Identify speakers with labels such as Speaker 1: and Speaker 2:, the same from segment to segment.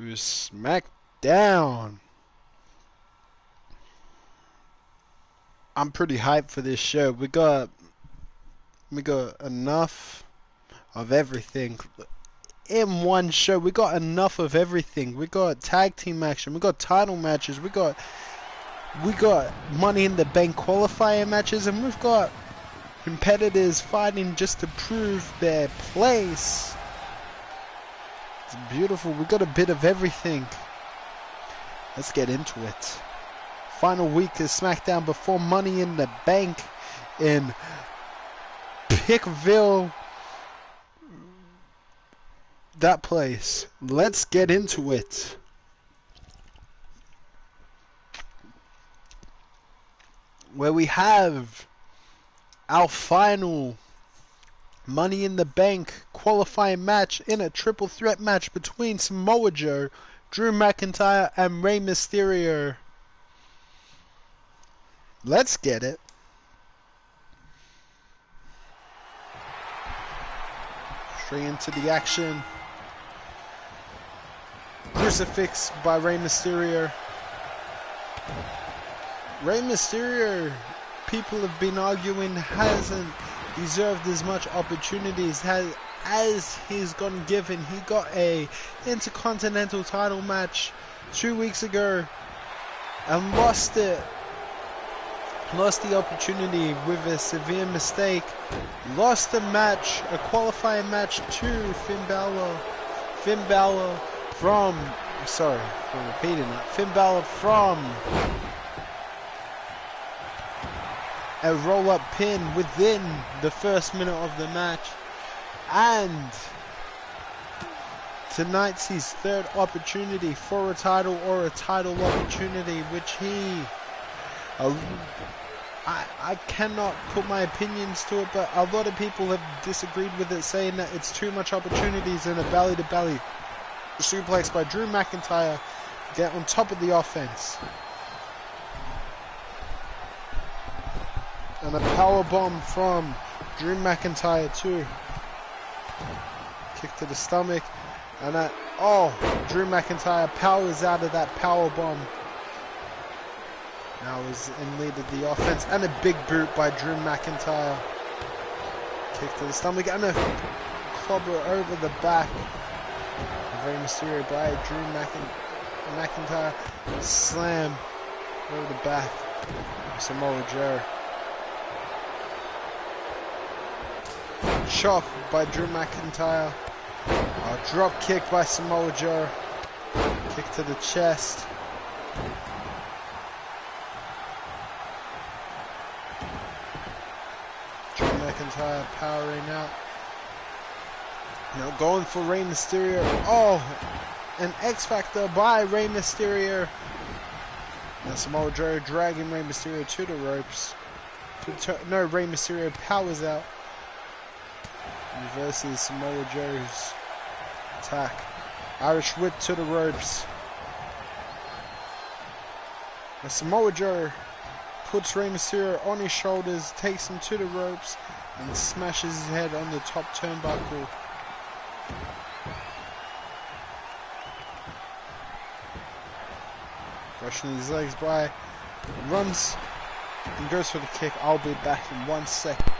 Speaker 1: Smackdown. I'm pretty hyped for this show. We got enough of everything in one show. We got enough of everything. We got tag team action. We got title matches. We got Money in the Bank qualifier matches, and we've got competitors fighting just to prove their place. It's beautiful. We got a bit of everything. Let's get into it. Final week of Smackdown before Money in the Bank in Pickville. That place. Let's get into it. Where we have our final Money in the Bank qualifying match in a triple threat match between Samoa Joe, Drew McIntyre, and Rey Mysterio. Let's get it. Straight into the action. Crucifix by Rey Mysterio. Rey Mysterio, people have been arguing, hasn't deserved as much opportunities as he's gotten given. He got a Intercontinental title match 2 weeks ago and lost it. Lost the opportunity with a severe mistake. Lost the match, a qualifying match to Finn Balor. Finn Balor from, sorry for repeating that, Finn Balor from a roll-up pin within the first minute of the match. And tonight's his third opportunity for a title or a title opportunity, which he... I cannot put my opinions to it, but a lot of people have disagreed with it, saying that it's too much opportunities, and a belly-to-belly suplex by Drew McIntyre to get on top of the offense. And a powerbomb from Drew McIntyre too. Kick to the stomach, and that, Drew McIntyre powers out of that powerbomb. Now is in lead of the offense, and a big boot by Drew McIntyre. Kick to the stomach, and a clobber over the back. Rey Mysterio by Drew McIntyre. Slam over the back. Samoa Joe. Chop by Drew McIntyre. A drop kick by Samoa Joe. Kick to the chest. Drew McIntyre powering out. Now going for Rey Mysterio. An X Factor by Rey Mysterio. Now Samoa Joe dragging Rey Mysterio to the ropes. Rey Mysterio powers out. Reverses Samoa Joe's attack. Irish whip to the ropes. Now Samoa Joe puts Rey Mysterio on his shoulders, takes him to the ropes, and smashes his head on the top turnbuckle. Brushing his legs by, runs and goes for the kick. I'll be back in 1 second.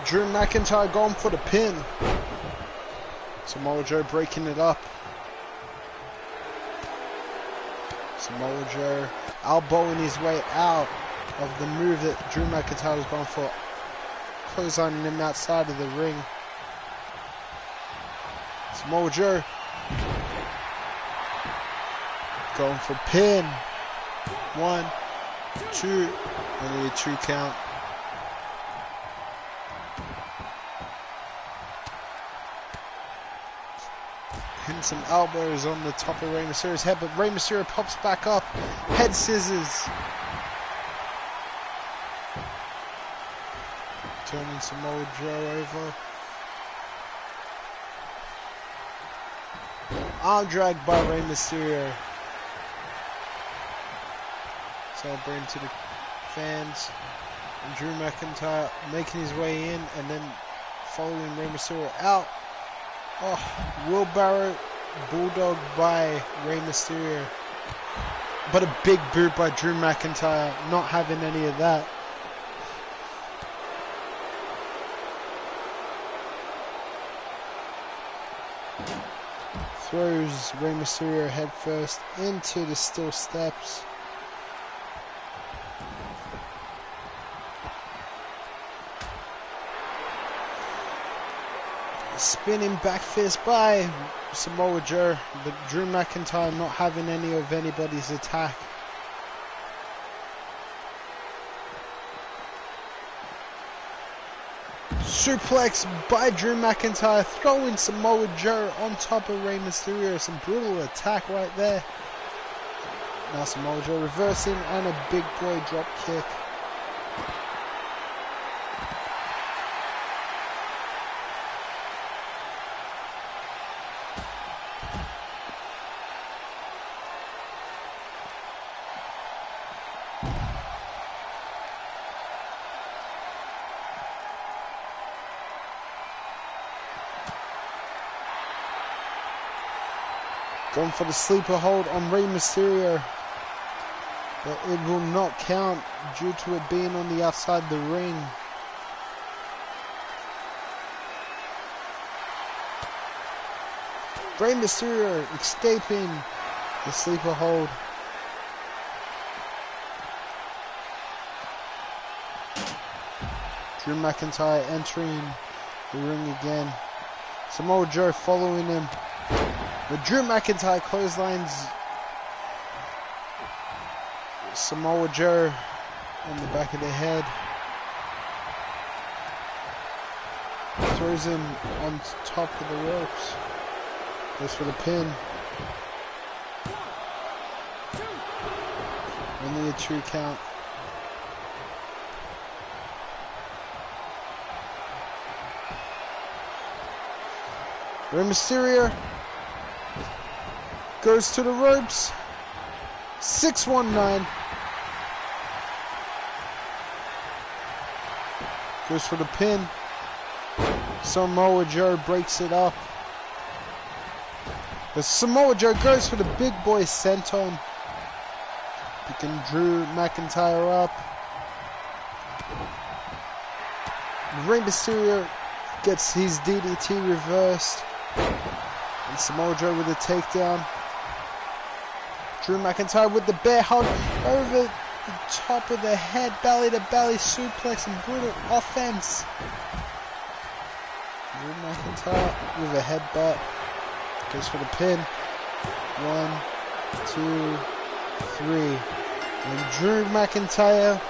Speaker 1: Drew McIntyre going for the pin. Samoa Joe breaking it up. Samoa Joe elbowing his way out of the move that Drew McIntyre was going for. Clotheslining him outside of the ring. Samoa Joe going for pin. 1, 2, only a 2 count. Hitting some elbows on the top of Rey Mysterio's head, but Rey Mysterio pops back up. Head scissors. Turning Samoa Joe over. Arm drag by Rey Mysterio. Celebrating to the fans. And Drew McIntyre making his way in and then following Rey Mysterio out. Oh, wheelbarrow bulldog by Rey Mysterio. But a big boot by Drew McIntyre. Not having any of that. Throws Rey Mysterio head first into the steel steps. Spinning back fist by Samoa Joe, but Drew McIntyre not having any of anybody's attack. Suplex by Drew McIntyre, throwing Samoa Joe on top of Rey Mysterio. Some brutal attack right there. Now Samoa Joe reversing and a big boy drop kick. Going for the sleeper hold on Rey Mysterio. But it will not count due to it being on the outside of the ring. Rey Mysterio escaping the sleeper hold. Drew McIntyre entering the ring again. Samoa Joe following him. But Drew McIntyre clotheslines Samoa Joe on the back of the head. Throws him on top of the ropes. Goes for the pin. Only a 2 count. Rey Mysterio goes to the ropes. 619. Goes for the pin. Samoa Joe breaks it up. But Samoa Joe goes for the big boy senton. Picking Drew McIntyre up. Rey Mysterio gets his DDT reversed. And Samoa Joe with a takedown. Drew McIntyre with the bear hug over the top of the head, belly to belly suplex and brutal offense. Drew McIntyre with a headbutt. Goes for the pin. 1, 2, 3. And Drew McIntyre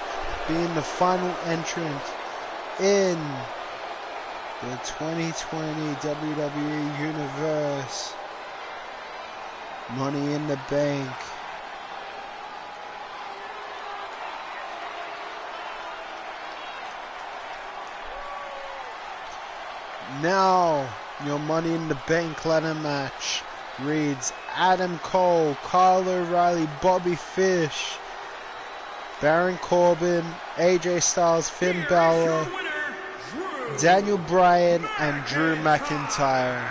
Speaker 1: being the final entrant in the 2020 WWE Universe. Money in the Bank. Now, your Money in the Bank ladder match reads Adam Cole, Kyle O'Reilly, Bobby Fish, Baron Corbin, AJ Styles, Finn Balor, Daniel Bryan, and Drew McIntyre.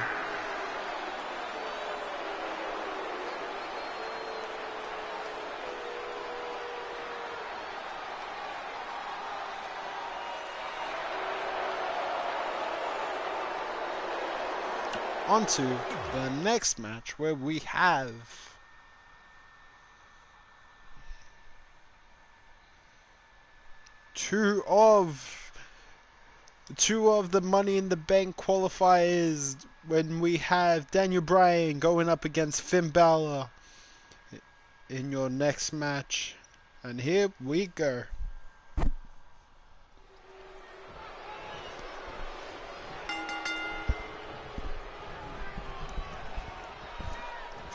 Speaker 1: On to the next match where we have two of the Money in the Bank qualifiers, when we have Daniel Bryan going up against Finn Balor in your next match. And here we go.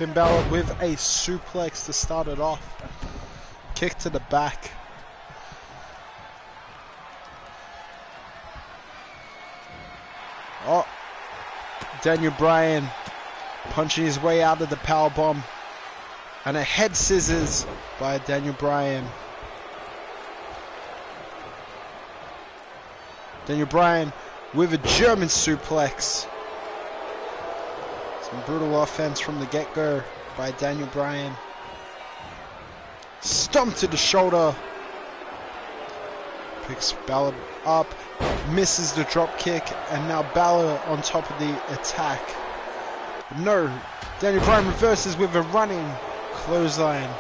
Speaker 1: Finn Balor with a suplex to start it off. Kick to the back. Oh, Daniel Bryan punching his way out of the powerbomb. And a head scissors by Daniel Bryan. Daniel Bryan with a German suplex. Some brutal offense from the get-go by Daniel Bryan. Stomp to the shoulder. Picks Balor up. Misses the drop kick. And now Balor on top of the attack. No. Daniel Bryan reverses with a running clothesline.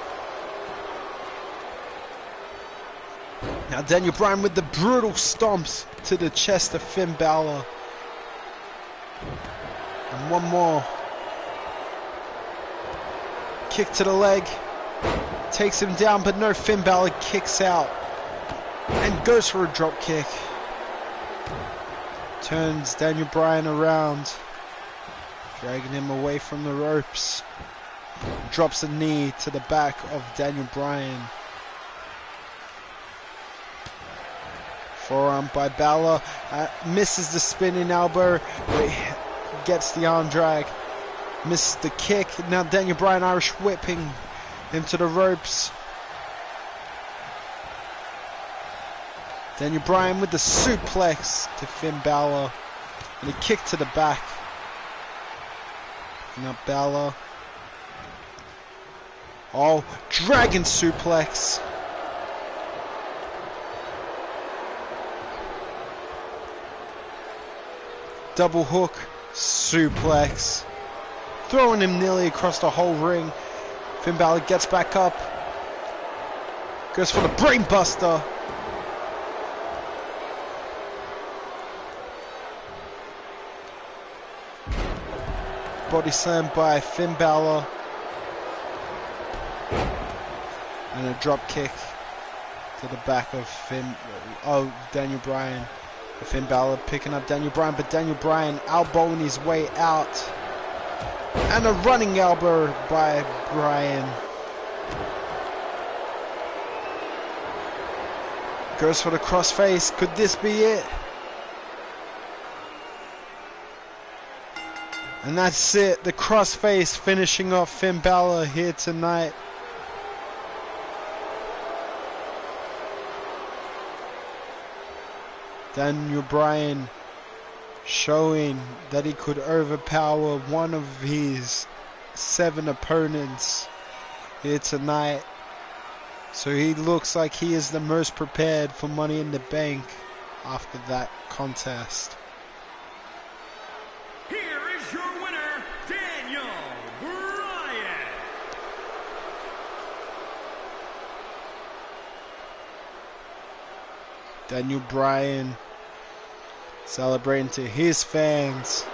Speaker 1: Now Daniel Bryan with the brutal stomps to the chest of Finn Balor. And one more. Kick to the leg. Takes him down, but no, Finn Balor kicks out. And goes for a drop kick. Turns Daniel Bryan around. Dragging him away from the ropes. Drops a knee to the back of Daniel Bryan. Forearm by Balor. Misses the spinning elbow. Gets the arm drag. Misses the kick. Now Daniel Bryan Irish whipping into the ropes. Daniel Bryan with the suplex to Finn Balor. And a kick to the back. Now Balor. Oh, dragon suplex. Double hook, suplex. Throwing him nearly across the whole ring. Finn Balor gets back up. Goes for the brain buster. Body slam by Finn Balor. And a drop kick to the back of Daniel Bryan. Finn Balor picking up Daniel Bryan, but Daniel Bryan elbowing his way out. And a running elbow by Bryan. Goes for the crossface. Could this be it? And that's it. The crossface finishing off Finn Balor here tonight. Daniel Bryan showing that he could overpower one of his 7 opponents here tonight. So he looks like he is the most prepared for Money in the Bank after that contest.
Speaker 2: Here is your winner, Daniel Bryan.
Speaker 1: Daniel Bryan celebrating to his fans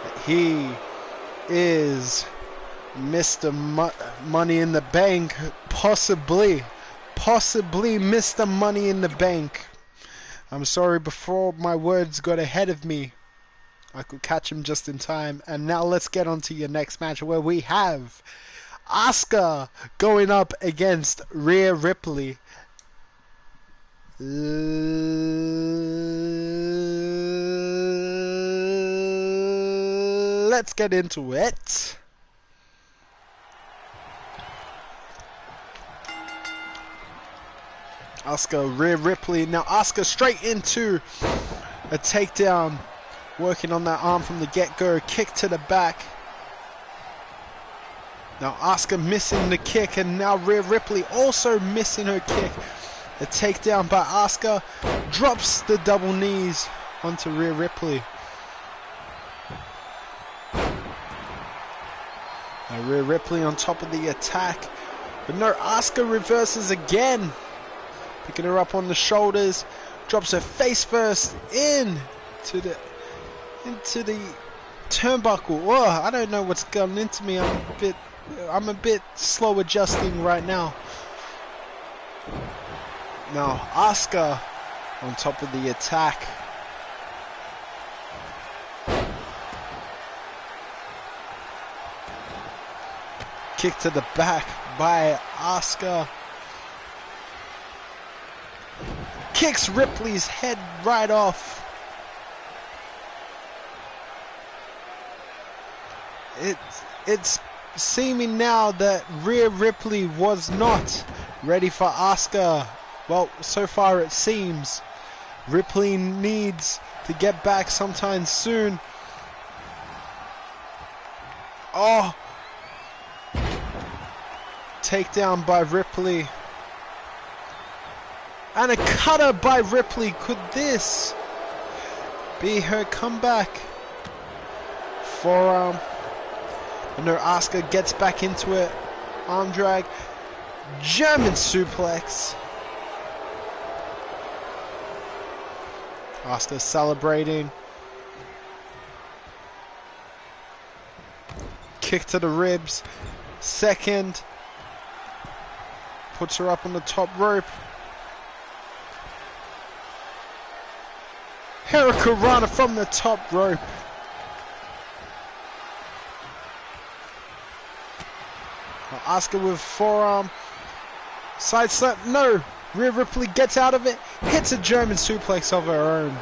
Speaker 1: that he is Mr. Money in the Bank, possibly Mr. Money in the Bank. I'm sorry, before my words got ahead of me, I could catch him just in time. And now let's get on to your next match, where we have Asuka going up against Rhea Ripley. Let's get into it. Asuka, Rhea Ripley. Now Asuka straight into a takedown. Working on that arm from the get-go. Kick to the back. Now Asuka missing the kick, and now Rhea Ripley also missing her kick. A takedown by Asuka. Drops the double knees onto Rhea Ripley. Now Rhea Ripley on top of the attack. But no, Asuka reverses again. Picking her up on the shoulders. Drops her face first into the turnbuckle. Oh, I don't know what's gone into me. I'm a bit slow adjusting right now. Now Asuka on top of the attack. Kick to the back by Asuka. Kicks Ripley's head right off. It's seeming now that Rhea Ripley was not ready for Asuka. Well, so far it seems. Ripley needs to get back sometime soon. Oh! Takedown by Ripley. And a cutter by Ripley. Could this be her comeback? Forearm. No, Asuka gets back into it. Arm drag. German suplex. Asuka celebrating. Kick to the ribs. Second. Puts her up on the top rope. Hurricanrana from the top rope. Asuka with forearm. Side slap. No. Rhea Ripley gets out of it. Hits a German suplex of her own.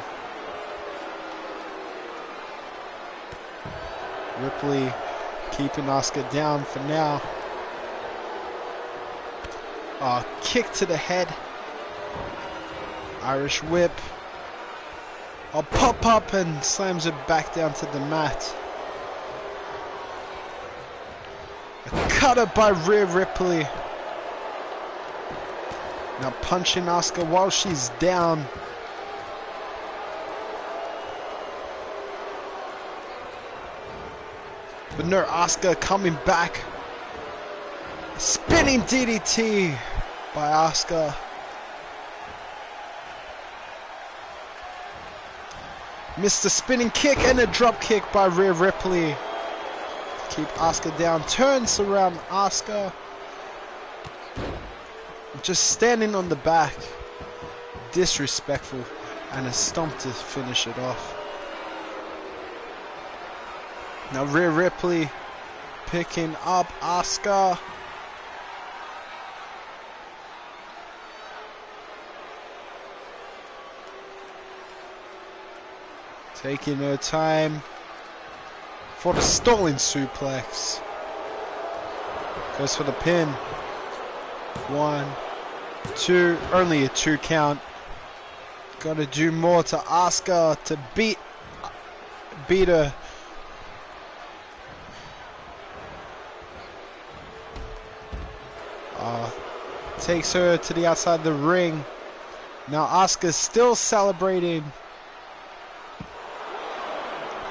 Speaker 1: Ripley keeping Asuka down for now. Kick to the head. Irish whip. Pop up and slams it back down to the mat. A cutter by Rhea Ripley. Now punching Asuka while she's down. But no, Asuka coming back. Spinning DDT by Asuka. Missed the spinning kick and a drop kick by Rhea Ripley. Keep Asuka down. Turns around Asuka. Just standing on the back. Disrespectful. And a stomp to finish it off. Now Rhea Ripley picking up Asuka. Taking her time for the stalling suplex. Goes for the pin. 1, 2, only a 2 count. Gotta do more to Asuka to beat her. Takes her to the outside of the ring. Now Asuka's still celebrating.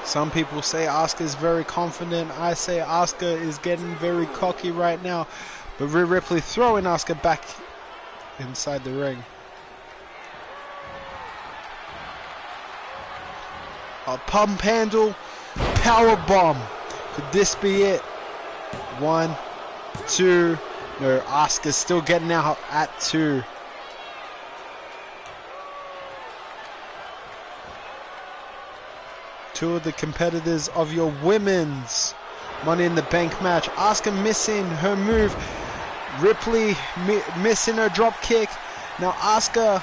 Speaker 1: Some people say Asuka is very confident. I say Asuka is getting very cocky right now. But Rhea Ripley throwing Asuka back inside the ring. A pump handle. Power bomb. Could this be it? 1, 2. No, Asuka's still getting out at 2. Two of the competitors of your women's Money in the Bank match. Asuka missing her move. Ripley missing her drop kick. Now Asuka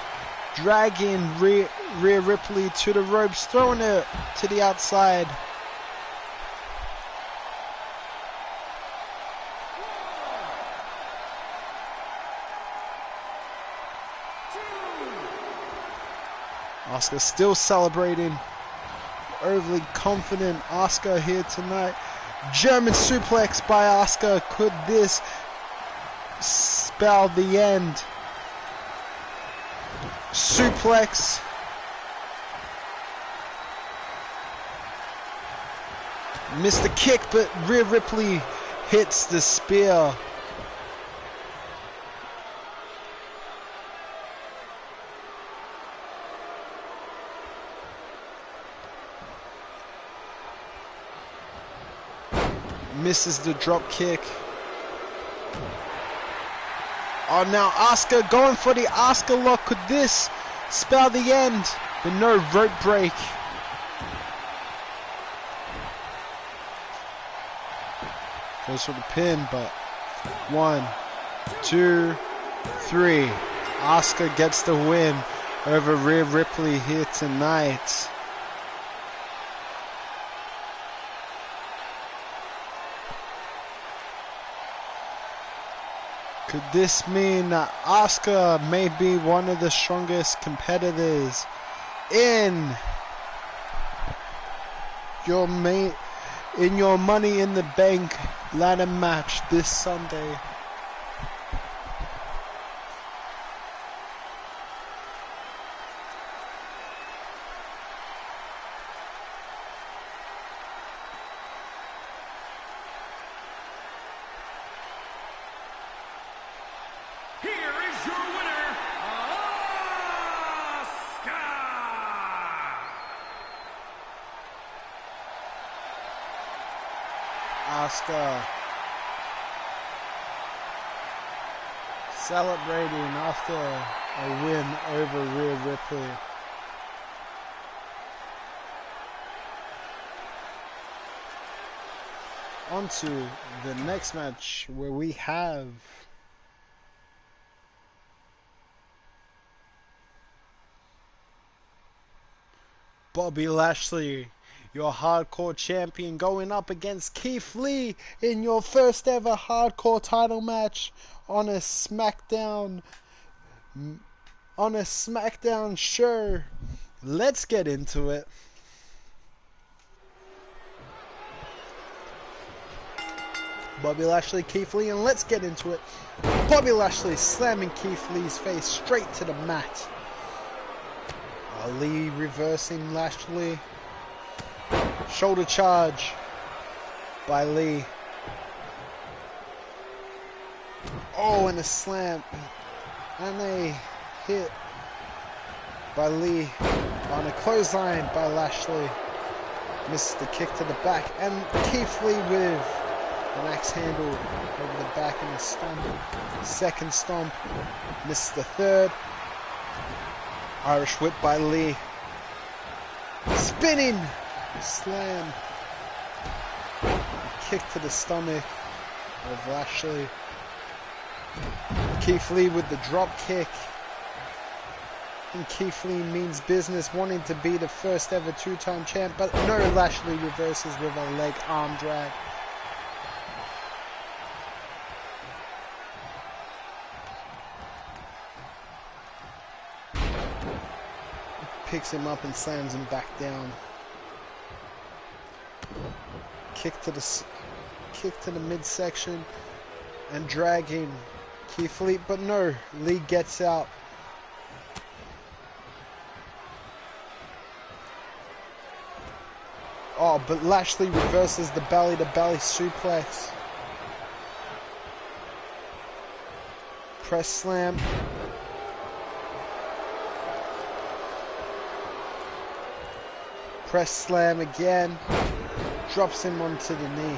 Speaker 1: dragging Rhea Ripley to the ropes, throwing her to the outside. Asuka still celebrating. Overly confident Asuka here tonight. German suplex by Asuka. Could this spell the end? Suplex. Missed the kick, but Rhea Ripley hits the spear. Misses the drop kick. Oh, now Asuka going for the Asuka lock. Could this spell the end? But no, rope break. Goes for the pin, but 1, 2, 3. Asuka gets the win over Rhea Ripley here tonight. Could this mean that Asuka may be one of the strongest competitors in your Money in the Bank ladder match this Sunday? Asuka celebrating after a win over Rhea Ripley. On to the next match where we have Bobby Lashley, your hardcore champion, going up against Keith Lee in your first ever hardcore title match on a Smackdown show. Let's get into it. Bobby Lashley, Keith Lee, and let's get into it. Bobby Lashley slamming Keith Lee's face straight to the mat. Lee reversing Lashley. Shoulder charge by Lee. Oh, and a slam. And a hit by Lee on a clothesline by Lashley. Misses the kick to the back. And Keith Lee with an axe handle over the back and a stomp. Second stomp. Misses the third. Irish whip by Lee. Spinning slam. Kick to the stomach of Lashley. Keith Lee with the drop kick. And Keith Lee means business, wanting to be the first ever two-time champ, but no, Lashley reverses with a leg arm drag. Picks him up and slams him back down. Kick to the midsection and dragging Keith Lee, but no, Lee gets out. Oh, but Lashley reverses the belly-to-belly suplex. Press slam. Press slam again. Drops him onto the knee.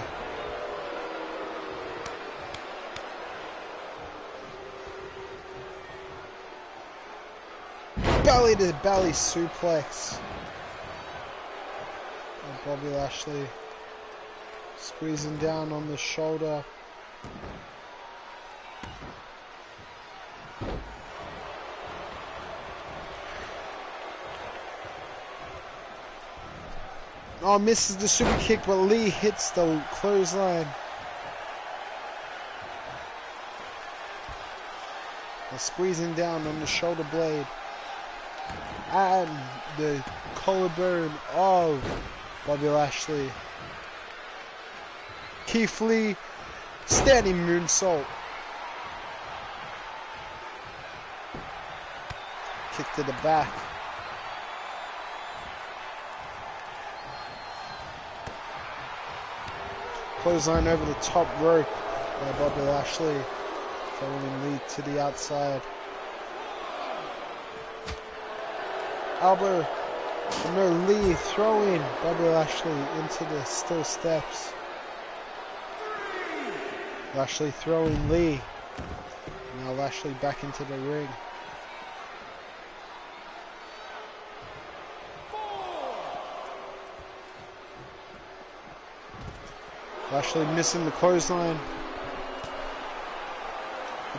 Speaker 1: Belly to belly suplex. And Bobby Lashley squeezing down on the shoulder. Oh, misses the super kick, but Lee hits the clothesline. They're squeezing down on the shoulder blade. And the collarbone of Bobby Lashley. Keith Lee, standing moonsault. Kick to the back. Clothesline over the top rope by Bobby Lashley, following Lee to the outside. Elbow, no, Lee throwing Bobby Lashley into the steel steps. Lashley throwing Lee. Now Lashley back into the ring. Lashley missing the clothesline.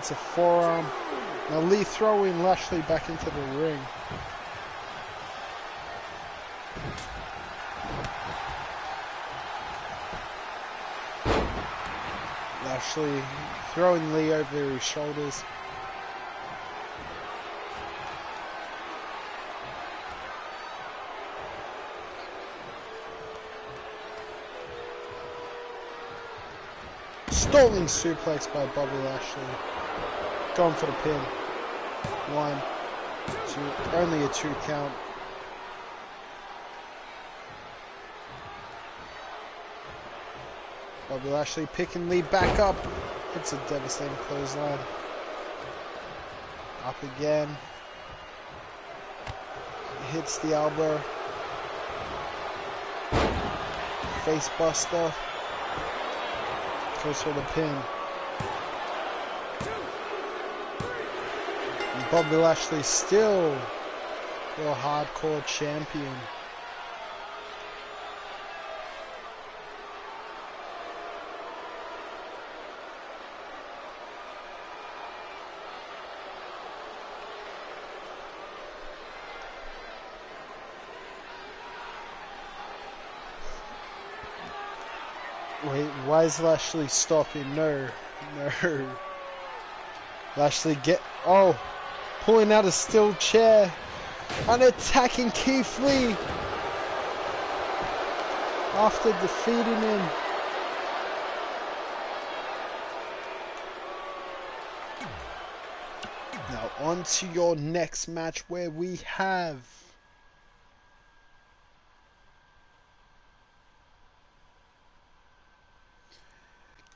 Speaker 1: Hits a forearm. Now Lee throwing Lashley back into the ring. Lashley throwing Lee over his shoulders. Stalling suplex by Bobby Lashley. Going for the pin. 1, 2, only a 2 count. Bobby Lashley picking Lee back up. It's a devastating clothesline. Up again. Hits the elbow. Face buster. Goes for the pin. And Bobby Lashley still your hardcore champion. Wait, why is Lashley stopping? No. Lashley pulling out a steel chair and attacking Keith Lee after defeating him. Now on to your next match where we have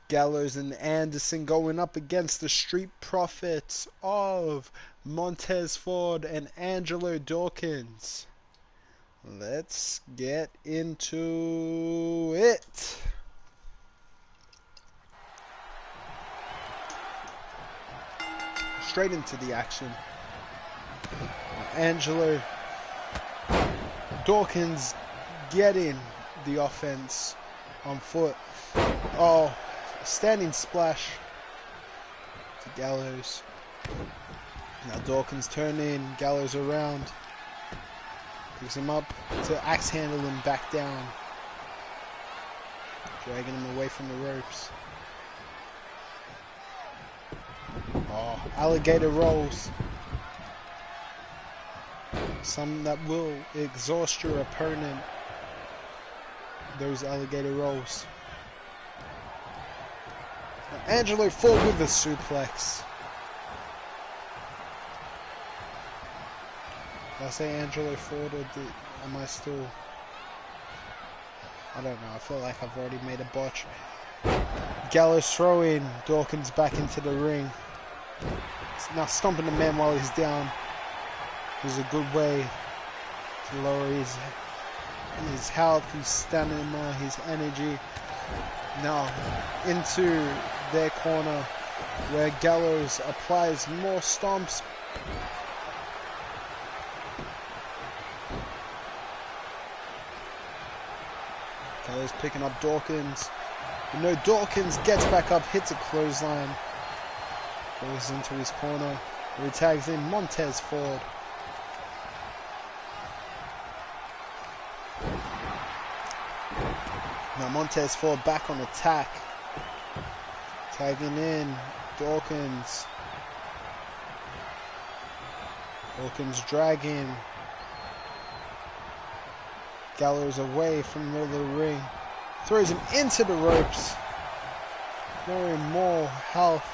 Speaker 1: Gallows and Anderson going up against the Street Profits of Montez Ford and Angelo Dawkins. Let's get into it. Straight into the action. Angelo Dawkins getting the offense on foot. Oh, standing splash to Gallows. Now Dawkins turning Gallows around. Picks him up to axe handle him back down. Dragging him away from the ropes. Oh, alligator rolls. Some that will exhaust your opponent. Those alligator rolls. Now Angelo Ford with the suplex. Did I say Angelo Ford or am I still... I don't know, I feel like I've already made a botch. Gallows throwing Dawkins back into the ring. Now stomping the man while he's down is a good way to lower his health, his stamina, his energy. Now into their corner where Gallows applies more stomps. Gallows picking up Dawkins. But no, Dawkins gets back up, hits a clothesline. Goes into his corner. He tags in Montez Ford. Now Montez Ford back on attack. Tagging in Dawkins. Dawkins dragging Gallows away from the middle of the ring. Throws him into the ropes. Throwing more health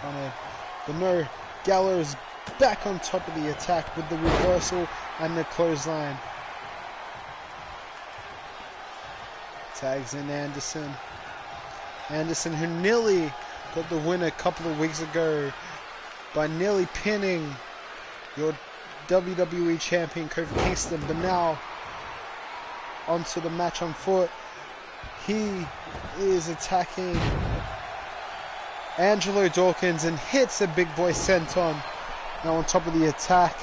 Speaker 1: on it. But no, Gallows back on top of the attack with the reversal and the clothesline. Tags in Anderson. Anderson, who nearly got the win a couple of weeks ago by nearly pinning your WWE champion Kofi Kingston, but now onto the match on foot. He is attacking Angelo Dawkins and hits a big boy senton. Now on top of the attack.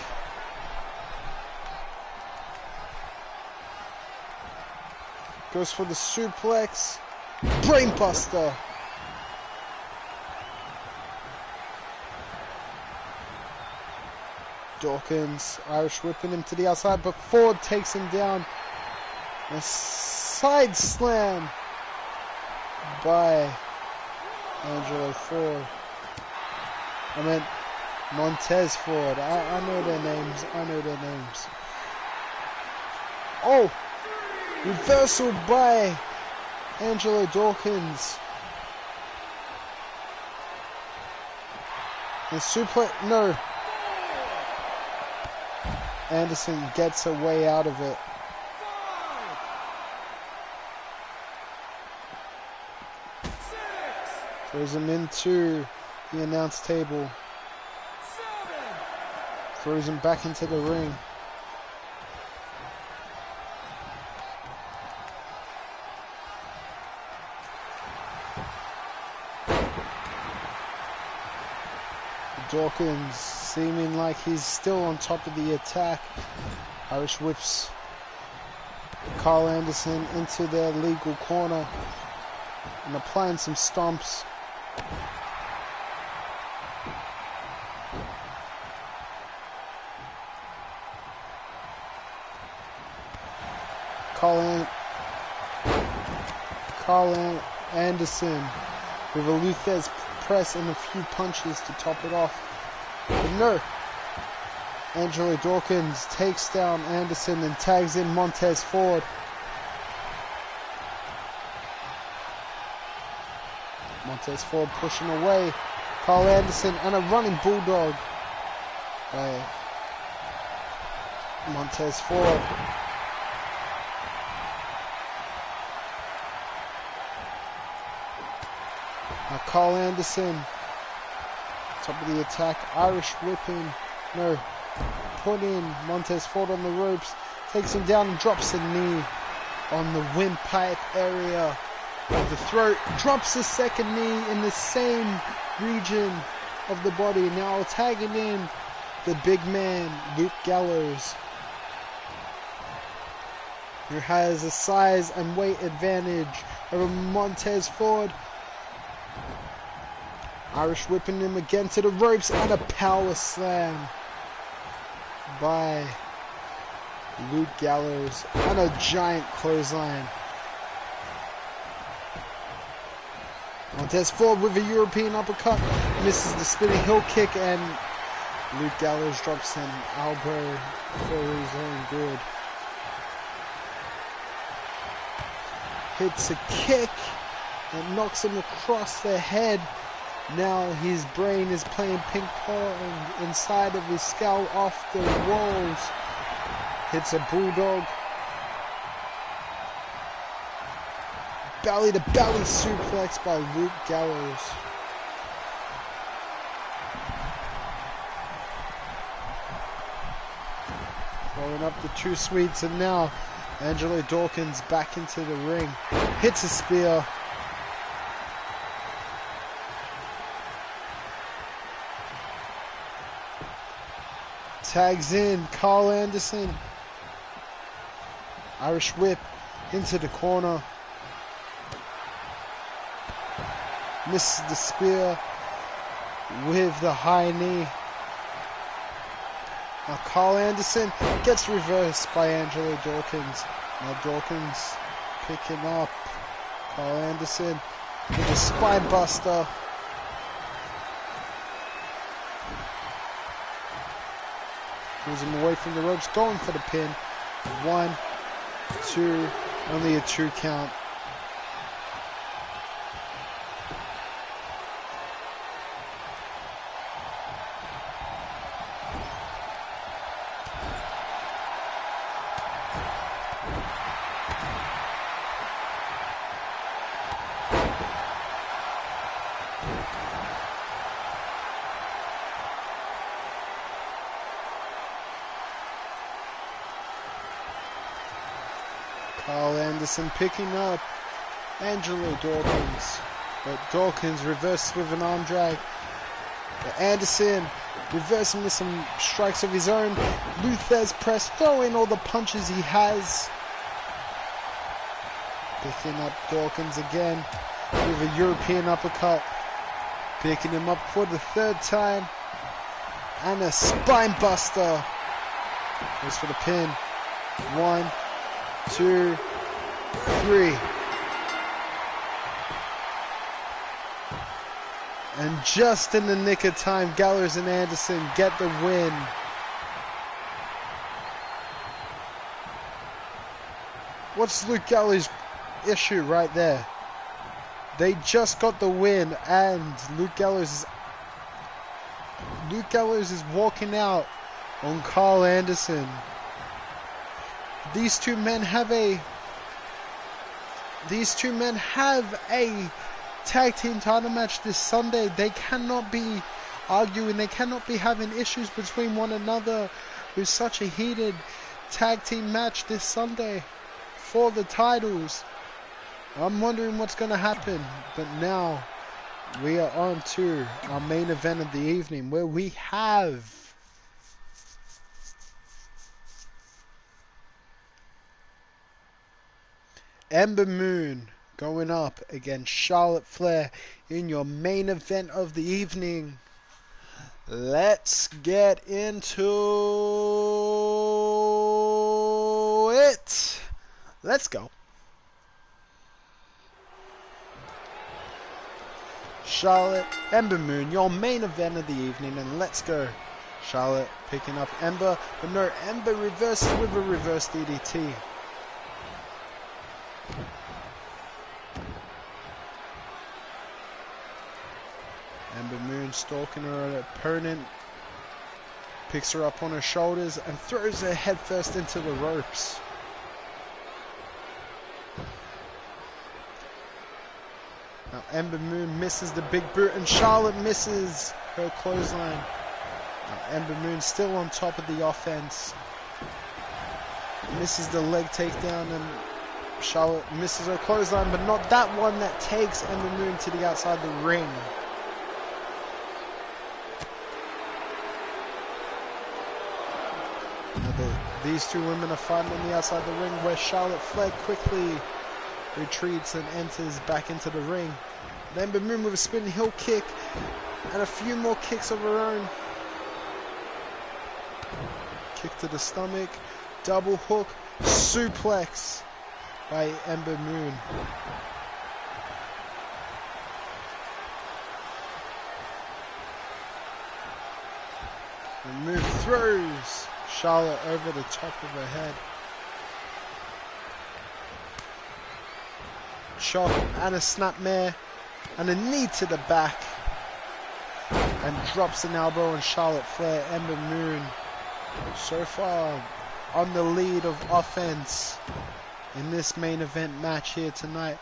Speaker 1: Goes for the suplex. Brainbuster. Dawkins, Irish whipping him to the outside, but Ford takes him down. A side slam by Angelo Ford. I meant Montez Ford. I know their names. Oh! Reversal by Angelo Dawkins. And suplex. No. Anderson gets a way out of it. Throws him into the announce table. Throws him back into the ring. Dawkins seeming like he's still on top of the attack. Irish whips Carl Anderson into their legal corner and applying some stomps. Carl Anderson with a Luthez press and a few punches to top it off. But no. Angelo Dawkins takes down Anderson and tags in Montez Ford. Montez Ford pushing away Carl Anderson and a running bulldog by Montez Ford. Now Carl Anderson, top of the attack, Irish whipping, no, putting Montez Ford on the ropes, takes him down and drops a knee on the windpipe area of the throat, drops a second knee in the same region of the body. Now tagging in the big man, Luke Gallows, who has a size and weight advantage over Montez Ford. Irish whipping him again to the ropes and a power slam by Luke Gallows and a giant clothesline. Montez Ford with a European uppercut, misses the spinning heel kick, and Luke Gallows drops an elbow for his own good. Hits a kick and knocks him across the head. Now his brain is playing ping pong inside of his skull off the walls. Hits a bulldog. Belly to belly suplex by Luke Gallows. Throwing up the two sweets, and now Angelo Dawkins back into the ring. Hits a spear. Tags in Carl Anderson. Irish whip into the corner. Misses the spear with the high knee. Now Carl Anderson gets reversed by Angelo Dawkins. Now Dawkins picking up Carl Anderson with a spine buster. Pulls him away from the ropes, going for the pin. 1, 2, only a 2 count. Carl Anderson picking up Angelo Dawkins, but Dawkins reverses with an arm drag. But Anderson reversing with some strikes of his own. Luthez press, throwing all the punches he has. Picking up Dawkins again with a European uppercut. Picking him up for the 3rd time. And a spine buster. Goes for the pin. 1, 2, 3. And just in the nick of time, Gallows and Anderson get the win. What's Luke Gallows' issue right there? They just got the win, and Luke Gallows is walking out on Carl Anderson. These two men have a tag team title match this Sunday. They cannot be arguing, they cannot be having issues between one another with such a heated tag team match this Sunday for the titles. I'm wondering what's going to happen, but now we are on to our main event of the evening, where we have Ember Moon going up against Charlotte Flair in your main event of the evening. Let's get into it. Let's go. Charlotte, Ember Moon, your main event of the evening, and let's go. Charlotte picking up Ember, but no, Ember reverses with a reverse DDT. Ember Moon stalking her opponent, picks her up on her shoulders and throws her headfirst into the ropes. Now Ember Moon misses the big boot and Charlotte misses her clothesline. Now Ember Moon still on top of the offense. Misses the leg takedown and Charlotte misses her clothesline, but not that one that takes Ember Moon to the outside the ring. These two women are fighting on the outside the ring, where Charlotte Flair quickly retreats and enters back into the ring. And Ember Moon with a spinning heel kick and a few more kicks of her own. Kick to the stomach, double hook, suplex by Ember Moon. And Moon throws Charlotte over the top of her head. Chop and a snapmare and a knee to the back. And drops an elbow on Charlotte Flair. Ember Moon so far on the lead of offense in this main event match here tonight.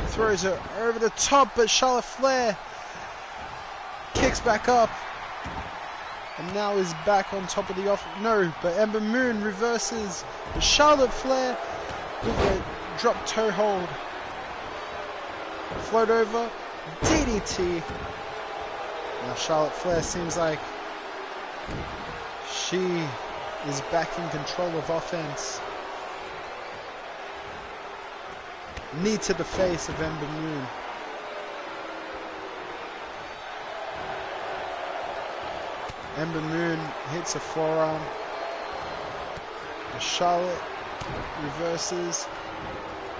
Speaker 1: Throws her over the top, but Charlotte Flair kicks back up. And now is back on top of the off. No, but Ember Moon reverses Charlotte Flair with a drop toe hold. Float over, DDT. Now Charlotte Flair seems like she is back in control of offense. Knee to the face of Ember Moon. Ember Moon hits a forearm. Charlotte reverses.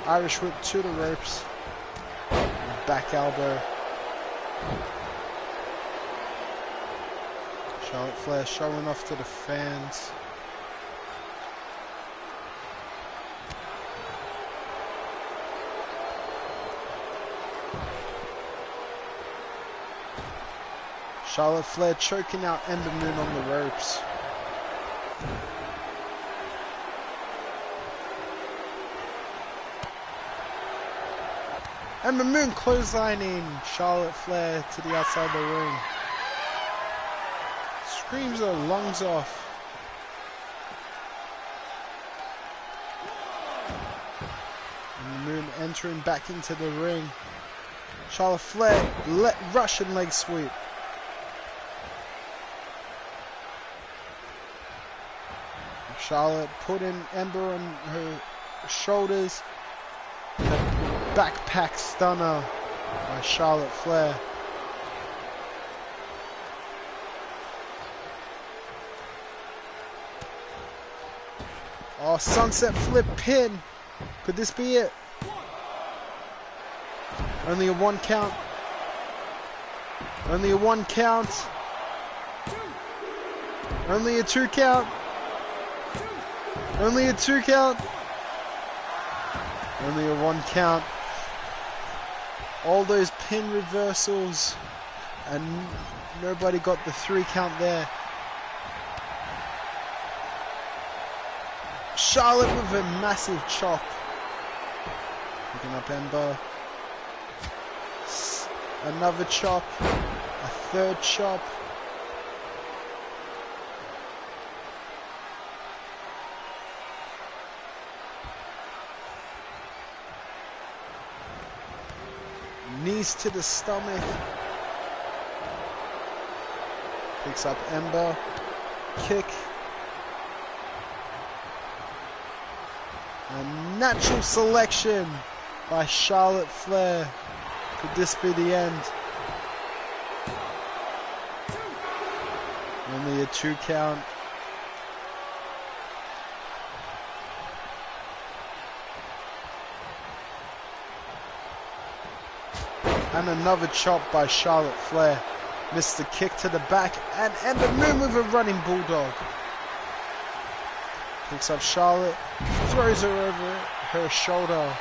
Speaker 1: Irish whip to the ropes. Back elbow. Charlotte Flair showing off to the fans. Charlotte Flair choking out Ember Moon on the ropes. Ember Moon clotheslining Charlotte Flair to the outside the ring. Screams her lungs off. Ember Moon entering back into the ring. Charlotte Flair Russian leg sweep. Charlotte putting Ember on her shoulders. Backpack stunner by Charlotte Flair. Oh, sunset flip pin. Could this be it? Only a 1 count. Only a 1 count. Only a 2 count. Only a 2 count. Only a 1 count. All those pin reversals and nobody got the 3 count there. Charlotte with a massive chop. Picking up Ember. Another chop. A 3rd chop. Knees to the stomach. Picks up Ember. Kick. A natural selection by Charlotte Flair. Could this be the end? Only a 2 count. And another chop by Charlotte Flair. Missed the kick to the back. And Ember Moon with a running bulldog. Picks up Charlotte. Throws her over her shoulder.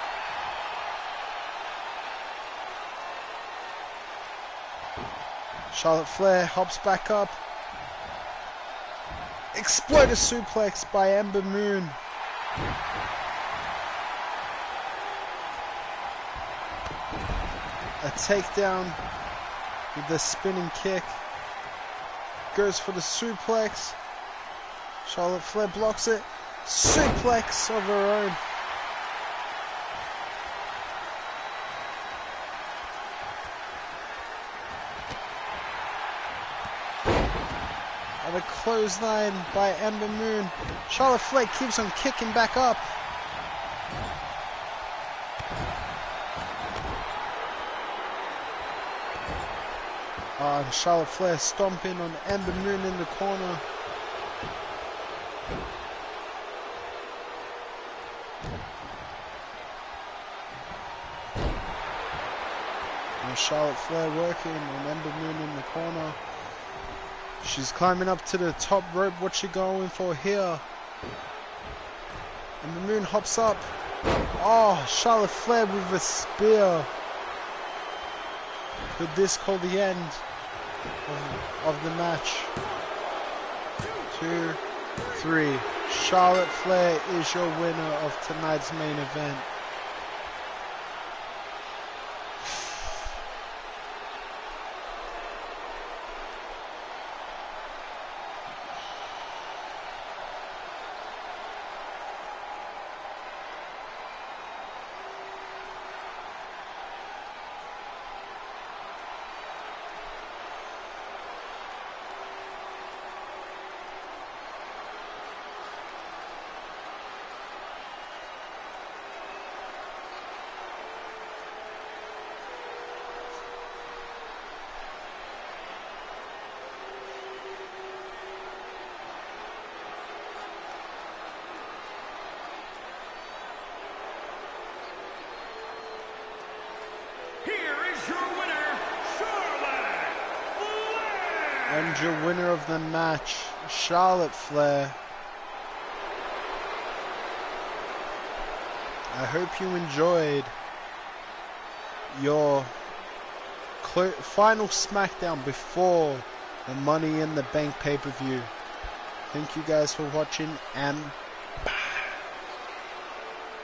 Speaker 1: Charlotte Flair hops back up. Exploder suplex by Ember Moon. A takedown with the spinning kick. Goes for the suplex. Charlotte Flair blocks it. Suplex of her own. And a clothesline by Ember Moon. Charlotte Flair keeps on kicking back up. And Charlotte Flair stomping on Ember Moon in the corner. And Charlotte Flair working on Ember Moon in the corner. She's climbing up to the top rope. What's she going for here? Ember Moon hops up. Oh, Charlotte Flair with a spear. Could this call the end of the match? 2, 3. Charlotte Flair is your winner of tonight's main event. And your winner of the match, Charlotte Flair. I hope you enjoyed your final Smackdown before the Money in the Bank pay-per-view. Thank you guys for watching, and bye.